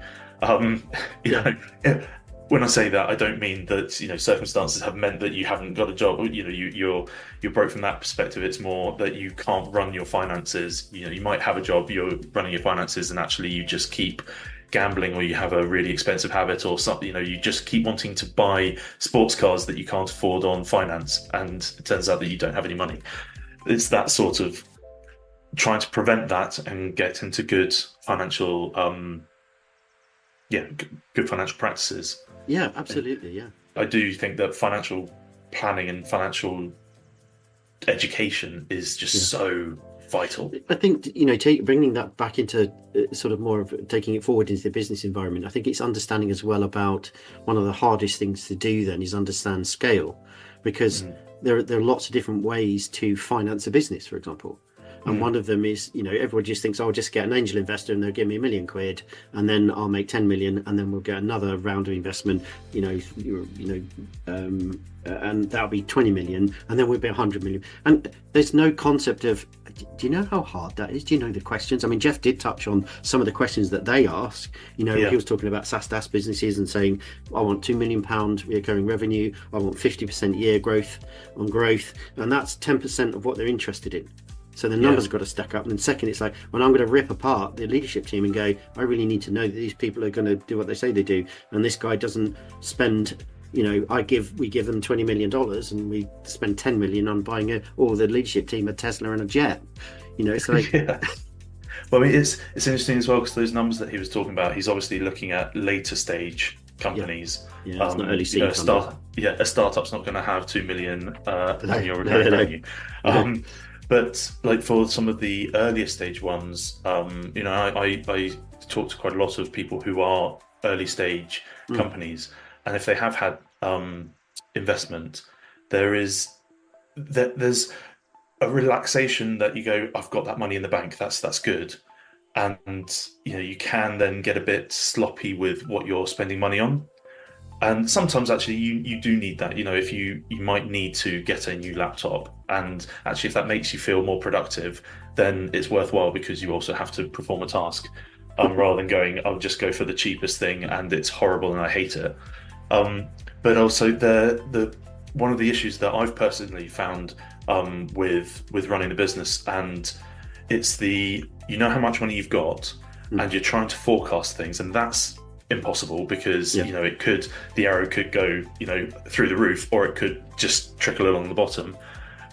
When I say that, I don't mean that circumstances have meant that you haven't got a job. You're broke from that perspective. It's more that you can't run your finances. You might have a job, you're running your finances, and actually you just keep gambling, or you have a really expensive habit or something. You just keep wanting to buy sports cars that you can't afford on finance, and it turns out that you don't have any money. It's that sort of trying to prevent that and get into good financial good financial practices. Yeah, absolutely. Yeah, I do think that financial planning and financial education is just so vital. I think bringing that back into sort of more of taking it forward into the business environment, I think it's understanding as well about one of the hardest things to do then is understand scale, because there are lots of different ways to finance a business, for example. And one of them is, everyone just thinks, I'll just get an angel investor and they'll give me £1 million, and then I'll make 10 million, and then we'll get another round of investment, and that'll be 20 million, and then we'll be 100 million. And there's no concept of, do you know how hard that is? Do you know the questions? Jeff did touch on some of the questions that they ask. He was talking about SaaS businesses and saying, I want £2 million recurring revenue, I want 50% year growth, and that's 10% of what they're interested in. So the numbers got to stack up. And then second, it's like, when I'm going to rip apart the leadership team and go, I really need to know that these people are going to do what they say they do. And this guy doesn't spend, we give them $20 million and we spend 10 million on buying the leadership team a Tesla and a jet. It's like... Well, it's interesting as well, because those numbers that he was talking about, he's obviously looking at later stage companies. It's not early seed. A startup's not going to have 2 million annual recurring revenue. But like for some of the earlier stage ones, I talk to quite a lot of people who are early stage companies, and if they have had investment, there's a relaxation that you go, I've got that money in the bank, that's good, and you can then get a bit sloppy with what you're spending money on. And sometimes actually you do need that. If you might need to get a new laptop, and actually if that makes you feel more productive, then it's worthwhile, because you also have to perform a task, rather than going, I'll just go for the cheapest thing and it's horrible and I hate it. But also the one of the issues that I've personally found with running a business, and it's how much money you've got, and you're trying to forecast things, and that's impossible, because the arrow could go through the roof, or it could just trickle along the bottom.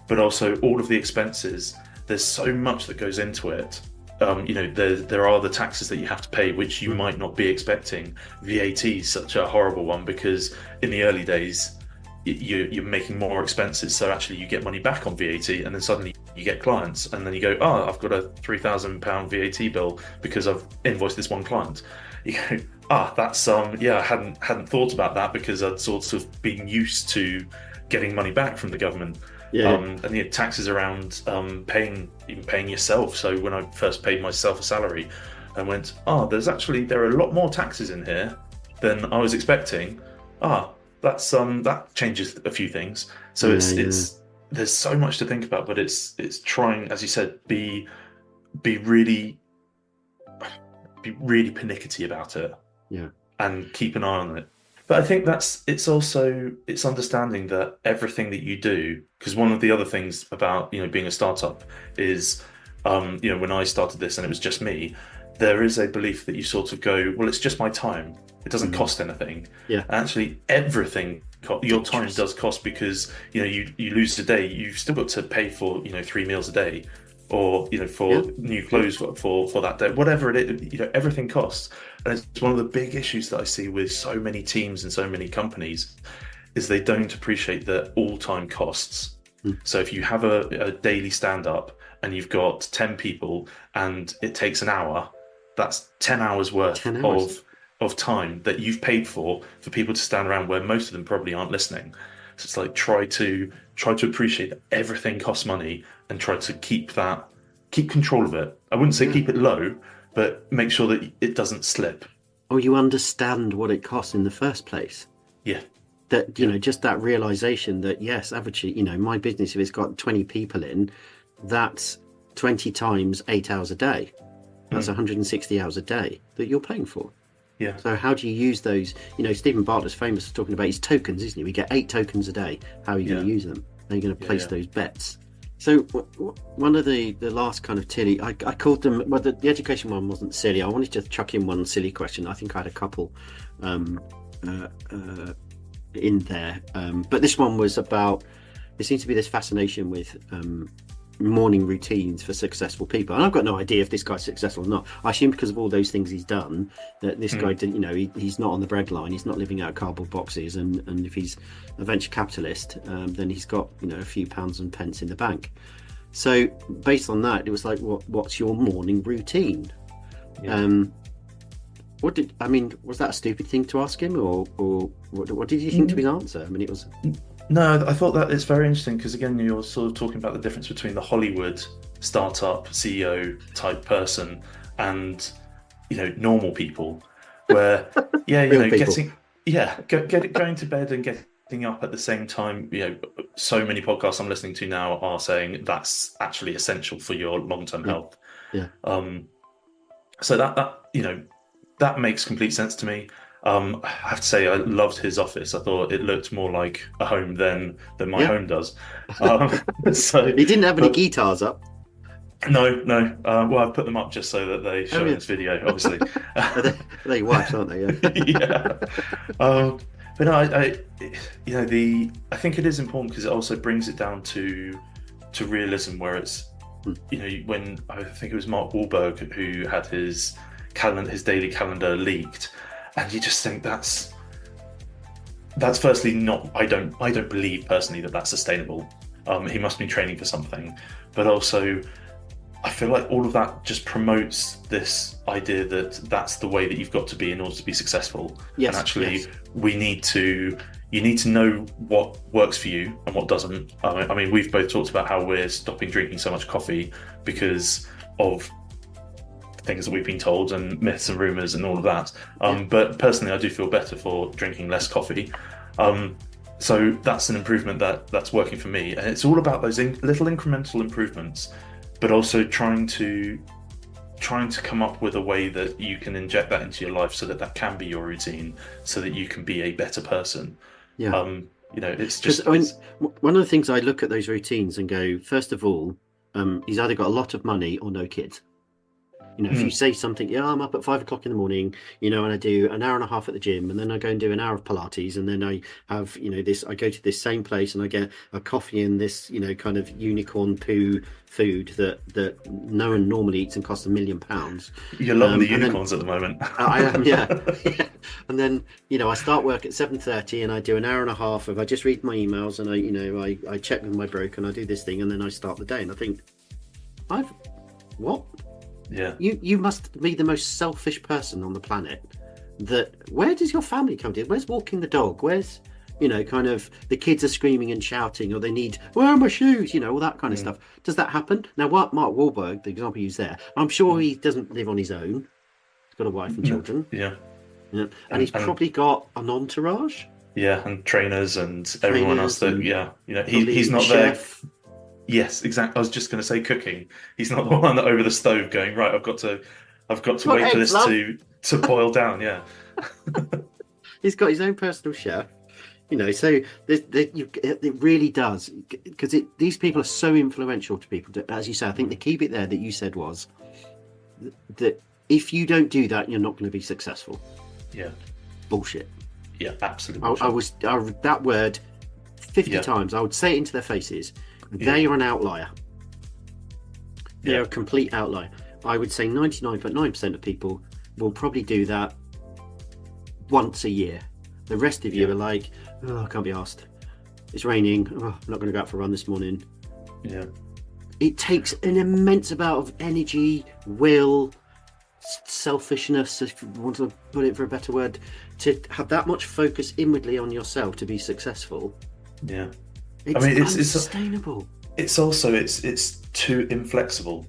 But also all of the expenses, there's so much that goes into it. There are the taxes that you have to pay, which you might not be expecting. VAT is such a horrible one, because in the early days you're making more expenses, so actually you get money back on VAT, and then suddenly you get clients, and then you go, I've got a £3,000 VAT bill because I've invoiced this one client. You go, that's I hadn't thought about that, because I'd sort of been used to getting money back from the government. And the taxes around paying yourself. So when I first paid myself a salary, I went, there are a lot more taxes in here than I was expecting. That changes a few things. So there's so much to think about, but it's trying, as you said, be really pernickety about it, and keep an eye on it. But I think it's understanding that everything that you do, because one of the other things about being a startup is when I started this and it was just me, there is a belief that you sort of go, well, it's just my time, it doesn't cost anything. Actually everything, your time does cost, because you lose a day, you've still got to pay for 3 meals a day, or for new clothes for that day, whatever it is. Everything costs. And it's one of the big issues that I see with so many teams and so many companies, is they don't appreciate that all time costs. So if you have a daily stand-up and you've got 10 people and it takes an hour, that's 10 hours worth of time that you've paid for people to stand around, where most of them probably aren't listening. So it's like, try to appreciate that everything costs money, and try to keep control of it. I wouldn't say keep it low, but make sure that it doesn't slip. Or you understand what it costs in the first place. That just that realization that, yes, average, my business, if it's got 20 people in, that's 20 times 8 hours a day. That's 160 hours a day that you're paying for. So how do you use those? Stephen Bartlett's famous for talking about his tokens, isn't he? We get 8 tokens a day. How are you going to use them? How are you going to place those bets? So one of the last kind of silly, I called them, well, the education one wasn't silly. I wanted to chuck in one silly question. I think I had a couple in there. But this one was about, there seems to be this fascination with morning routines for successful people, and I've got no idea if this guy's successful or not. I assume because of all those things he's done, that this guy didn't, he's not on the bread line, he's not living out of cardboard boxes, and if he's a venture capitalist, then he's got a few pounds and pence in the bank. So based on that, it was like, what's your morning routine? Was that a stupid thing to ask him, or what did you think to his answer? I mean, it was... No, I thought that it's very interesting, because again, you're sort of talking about the difference between the Hollywood startup CEO type person and normal people, where going to bed and getting up at the same time. So many podcasts I'm listening to now are saying that's actually essential for your long-term health. So that makes complete sense to me. I have to say, I loved his office. I thought it looked more like a home than my home does. So he didn't have any guitars up. No. Well, I've put them up just so that they show in this video, obviously. They're your wives, aren't they? But no, I think it is important, because it also brings it down to realism, where it's when I think it was Mark Wahlberg who had his daily calendar leaked. And you just think that's firstly not. I don't believe personally that that's sustainable. He must be training for something, but also I feel like all of that just promotes this idea that that's the way that you've got to be in order to be successful. And actually, you need to know what works for you and what doesn't. I mean, we've both talked about how we're stopping drinking so much coffee because of things that we've been told and myths and rumors and all of that. But personally, I do feel better for drinking less coffee. So that's an improvement that's working for me. And it's all about those little incremental improvements, but also trying to come up with a way that you can inject that into your life so that can be your routine, so that you can be a better person. It's just, one of the things I look at those routines and go, first of all, he's either got a lot of money or no kids. If you say something, I'm up at 5 o'clock in the morning, and I do an hour and a half at the gym, and then I go and do an hour of Pilates, and then I have, I go to this same place and I get a coffee and this, kind of unicorn poo food that no one normally eats and costs £1 million. You're loving the unicorns at the moment. I am, yeah. And then, I start work at 7:30 and I do an hour and a half of, I just read my emails and I check with my broker and I do this thing and then I start the day and I think, what? Yeah. You must be the most selfish person on the planet. Where does your family come to? Where's walking the dog? Where's, kind of the kids are screaming and shouting, or they need, where are my shoes? All that kind of stuff. Does that happen? Now, what Mark Wahlberg, the example you used there, I'm sure he doesn't live on his own. He's got a wife and children. Yeah. And he's probably got an entourage. Yeah, and trainers and everyone else that, he's not there. Yes, exactly. I was just going to say cooking. He's not the one that over the stove going, right, I've got to wait for this to boil down. Yeah. He's got his own personal chef, so it really does, because these people are so influential to people. As you say, I think the key bit there that you said was that if you don't do that, you're not going to be successful. Yeah. Bullshit. Yeah, absolutely. That word 50 times. I would say it into their faces. They are an outlier. They're a complete outlier. I would say 99.9% of people will probably do that once a year. The rest of you are like, I can't be asked. It's raining. I'm not going to go out for a run this morning. Yeah. It takes an immense amount of energy, will, selfishness, if you want to put it for a better word, to have that much focus inwardly on yourself to be successable. Yeah. It's unsustainable. It's also it's too inflexible.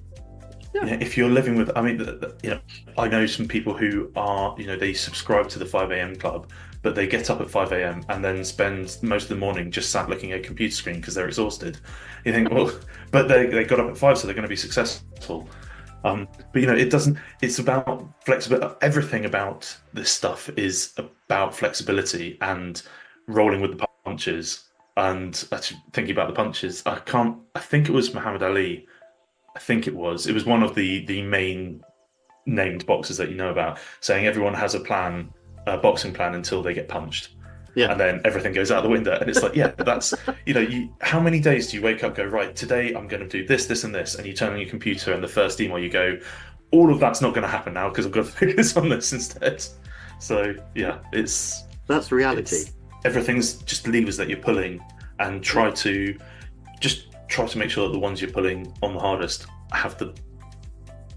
Yeah. If you're living with, I know some people who are, they subscribe to the 5 a.m. club, but they get up at 5 a.m. and then spend most of the morning just sat looking at a computer screen because they're exhausted. You think, well, but they got up at 5, so they're going to be successful. But it doesn't. It's about flexibility. Everything about this stuff is about flexibility and rolling with the punches. And actually thinking about the punches, I think it was Muhammad Ali. I think it was one of the main named boxers that you know about, saying everyone has a boxing plan until they get punched. Yeah. And then everything goes out the window. And it's like, that's, how many days do you wake up, go, right, today I'm going to do this, this, and this. And you turn on your computer and the first email you go, all of that's not going to happen now because I've got to focus on this instead. So that's reality. Everything's just levers that you're pulling, and try to make sure that the ones you're pulling on the hardest have the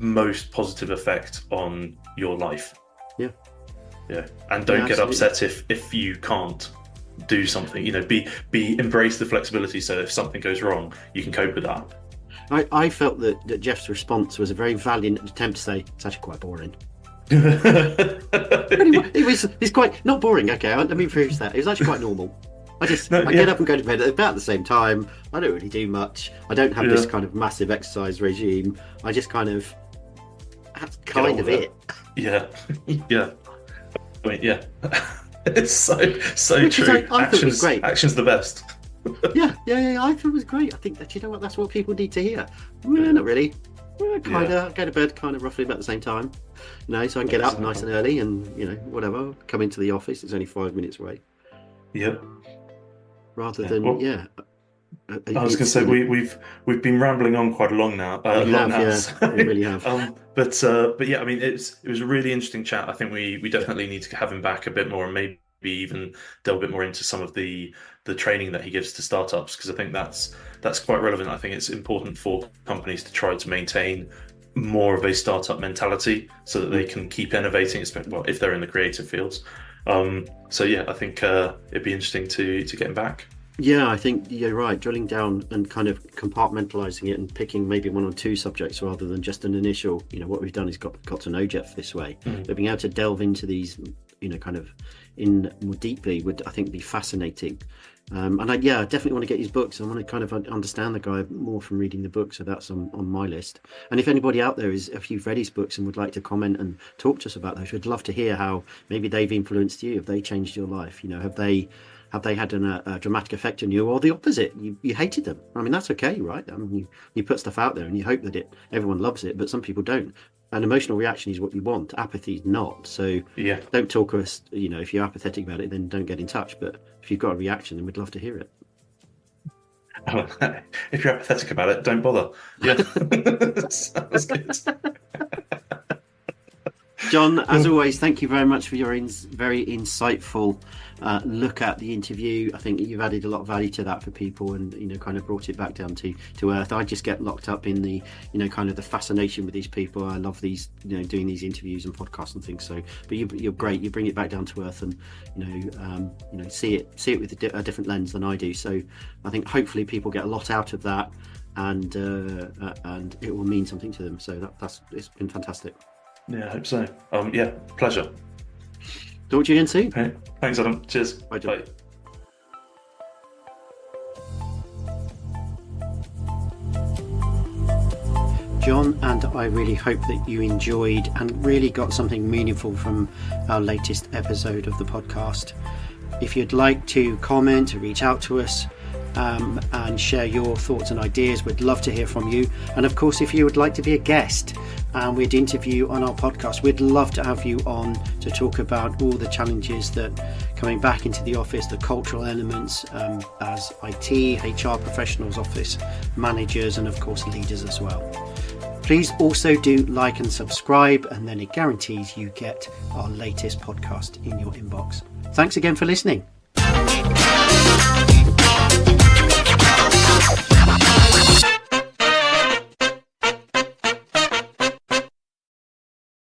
most positive effect on your life. Yeah. And don't get upset if you can't do something. Embrace the flexibility, so if something goes wrong, you can cope with that. I felt that Jeff's response was a very valiant attempt to say it's actually quite boring. It's quite not boring. Okay, let me prove that. It was actually quite normal. I get up and go to bed at about the same time. I don't really do much. I don't have this kind of massive exercise regime. I just that's kind of it. Yeah. It's so true. I thought it was great. Action's the best. yeah. I thought it was great. I think that that's what people need to hear. Not really. Kind of go to bed kind of roughly about the same time. So I can get up nice and early and whatever. Come into the office. It's only 5 minutes away. Yep. Rather than I was going to say we've been rambling on quite long now. We really have. But it was a really interesting chat. I think we definitely need to have him back a bit more, and maybe even delve a bit more into some of the training that he gives to startups, because I think that's quite relevant. I think it's important for companies to try to maintain more of a startup mentality so that they can keep innovating, if they're in the creative fields. I think it'd be interesting to get him back. Yeah, I think you're right. Drilling down and kind of compartmentalizing it and picking maybe one or two subjects rather than just an initial, what we've done is got to know Jeff this way. But being able to delve into these, kind of in more deeply would, I think, be fascinating. And I definitely want to get his books. I want to kind of understand the guy more from reading the book. So that's on my list. And if anybody out there if you've read his books and would like to comment and talk to us about those, we'd love to hear how maybe they've influenced you. Have they changed your life? Have they had a dramatic effect on you, or the opposite? You hated them. I mean, that's okay, right? I mean, you put stuff out there and you hope that everyone loves it, but some people don't. An emotional reaction is what you want. Apathy is not. So don't talk to us. If you're apathetic about it, then don't get in touch. But if you've got a reaction, then we'd love to hear it. If you're apathetic about it, don't bother. Yeah, that's good. John, as always, thank you very much for your very insightful look at the interview. I think you've added a lot of value to that for people, and kind of brought it back down to earth. I just get locked up in the kind of the fascination with these people. I love these doing these interviews and podcasts and things. So, but you're great. You bring it back down to earth, and see it with a different lens than I do. So I think hopefully people get a lot out of that, and it will mean something to them. So it's been fantastic. Yeah, I hope so. Pleasure. Talk to you again soon. Okay. Thanks, Adam. Cheers. Bye, John. Bye. John and I really hope that you enjoyed and really got something meaningful from our latest episode of the podcast. If you'd like to comment or reach out to us and share your thoughts and ideas, we'd love to hear from you. And of course, if you would like to be a guest and we'd interview on our podcast, we'd love to have you on to talk about all the challenges that coming back into the office, the cultural elements as IT, HR professionals, office managers, and of course leaders as well. Please also do like and subscribe, and then it guarantees you get our latest podcast in your inbox. Thanks again for listening.